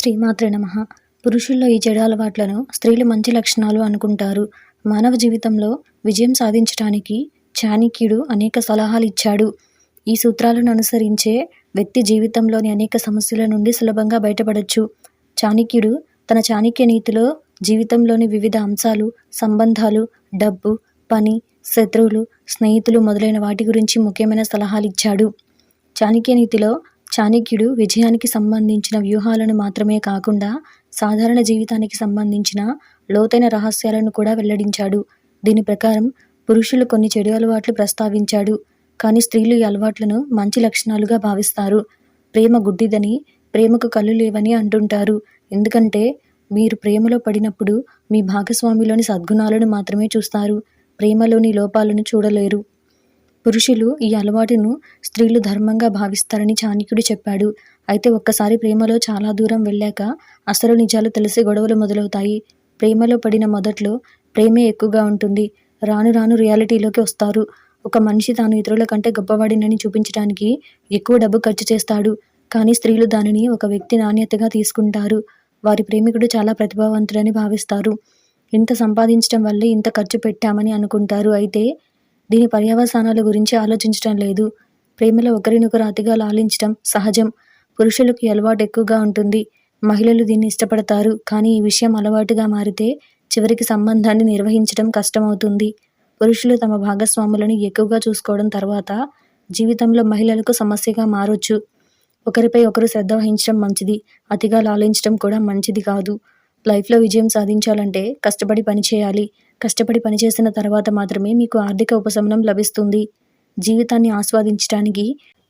శ్రీమాత్రే నమః. పురుషుల్లో ఈ చెడు అలవాట్లను స్త్రీలు మంచి లక్షణాలు అనుకుంటారు. మానవ జీవితంలో విజయం సాధించటానికి చాణక్యుడు అనేక సలహాలిచ్చాడు. ఈ సూత్రాలను అనుసరించే వ్యక్తి జీవితంలోని అనేక సమస్యల నుండి సులభంగా బయటపడొచ్చు. చాణక్యుడు తన చాణక్య నీతిలో జీవితంలోని వివిధ అంశాలు, సంబంధాలు, డబ్బు, పని, శత్రువులు, స్నేహితులు మొదలైన వాటి గురించి ముఖ్యమైన సలహాలిచ్చాడు. చాణక్య నీతిలో చాణక్యుడు విజయానికి సంబంధించిన వ్యూహాలను మాత్రమే కాకుండా సాధారణ జీవితానికి సంబంధించిన లోతైన రహస్యాలను కూడా వెల్లడించాడు. దీని ప్రకారం పురుషులు కొన్ని చెడు అలవాట్లు ప్రస్తావించాడు, కానీ స్త్రీలు ఈ అలవాట్లను మంచి లక్షణాలుగా భావిస్తారు. ప్రేమ గుడ్డిదని, ప్రేమకు కళ్ళు లేవని అంటుంటారు. ఎందుకంటే మీరు ప్రేమలో పడినప్పుడు మీ భాగస్వామిలోని సద్గుణాలను మాత్రమే చూస్తారు, ప్రేమలోని లోపాలను చూడలేరు. పురుషులు ఈ అలవాటును స్త్రీలు ధర్మంగా భావిస్తారని చాణక్యుడు చెప్పాడు. అయితే ఒక్కసారి ప్రేమలో చాలా దూరం వెళ్ళాక అసలు నిజాలు తెలిసి గొడవలు మొదలవుతాయి. ప్రేమలో పడిన మొదట్లో ప్రేమే ఎక్కువగా ఉంటుంది. రాను రాను రియాలిటీలోకి వస్తారు. ఒక మనిషి తాను ఇతరుల కంటే గొప్పవాడినని చూపించడానికి ఎక్కువ డబ్బు ఖర్చు చేస్తాడు, కానీ స్త్రీలు దానిని ఒక వ్యక్తి నాణ్యతగా తీసుకుంటారు. వారి ప్రేమికుడు చాలా ప్రతిభావంతుడని భావిస్తారు. ఇంత సంపాదించడం వల్లే ఇంత ఖర్చు పెట్టామని అనుకుంటారు. అయితే దీని పర్యవసానాల గురించి ఆలోచించడం లేదు. ప్రేమలో ఒకరినొకరు అతిగా లాలించడం సహజం. పురుషులకు ఈ అలవాటు ఎక్కువగా ఉంటుంది. మహిళలు దీన్ని ఇష్టపడతారు, కానీ ఈ విషయం అలవాటుగా మారితే చివరికి సంబంధాన్ని నిర్వహించడం కష్టమవుతుంది. పురుషులు తమ భాగస్వాములను ఎక్కువగా చూసుకోవడం తర్వాత జీవితంలో మహిళలకు సమస్యగా మారొచ్చు. ఒకరిపై ఒకరు శ్రద్ధ వహించడం మంచిది, అతిగా లాలించడం కూడా మంచిది కాదు. లైఫ్లో విజయం సాధించాలంటే కష్టపడి పనిచేయాలి. కష్టపడి పనిచేసిన తర్వాత మాత్రమే మీకు ఆర్థిక ఉపశమనం లభిస్తుంది. జీవితాన్ని ఆస్వాదించడానికి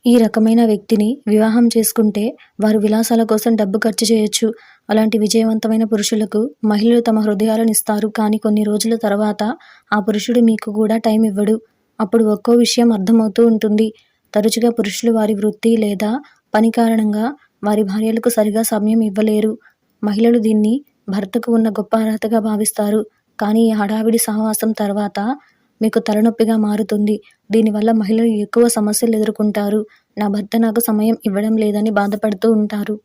ఈ రకమైన వ్యక్తిని వివాహం చేసుకుంటే వారు విలాసాల కోసం డబ్బు ఖర్చు చేయొచ్చు. అలాంటి విజయవంతమైన పురుషులకు మహిళలు తమ హృదయాలను ఇస్తారు, కానీ కొన్ని రోజుల తర్వాత ఆ పురుషుడు మీకు కూడా టైం ఇవ్వడు. అప్పుడు ఒక్కో విషయం అర్థమవుతూ ఉంటుంది. తరచుగా పురుషులు వారి వృత్తి లేదా పని కారణంగా వారి భార్యలకు సరిగా సమయం ఇవ్వలేరు. మహిళలు దీన్ని భర్తకు ఉన్న గొప్ప అర్హతగా భావిస్తారు, కానీ ఈ హడావిడి సహవాసం తర్వాత మీకు తలనొప్పిగా మారుతుంది. దీనివల్ల మహిళలు ఎక్కువ సమస్యలు ఎదుర్కొంటారు. నా భర్త నాకు సమయం ఇవ్వడం లేదని బాధపడుతూ ఉంటారు.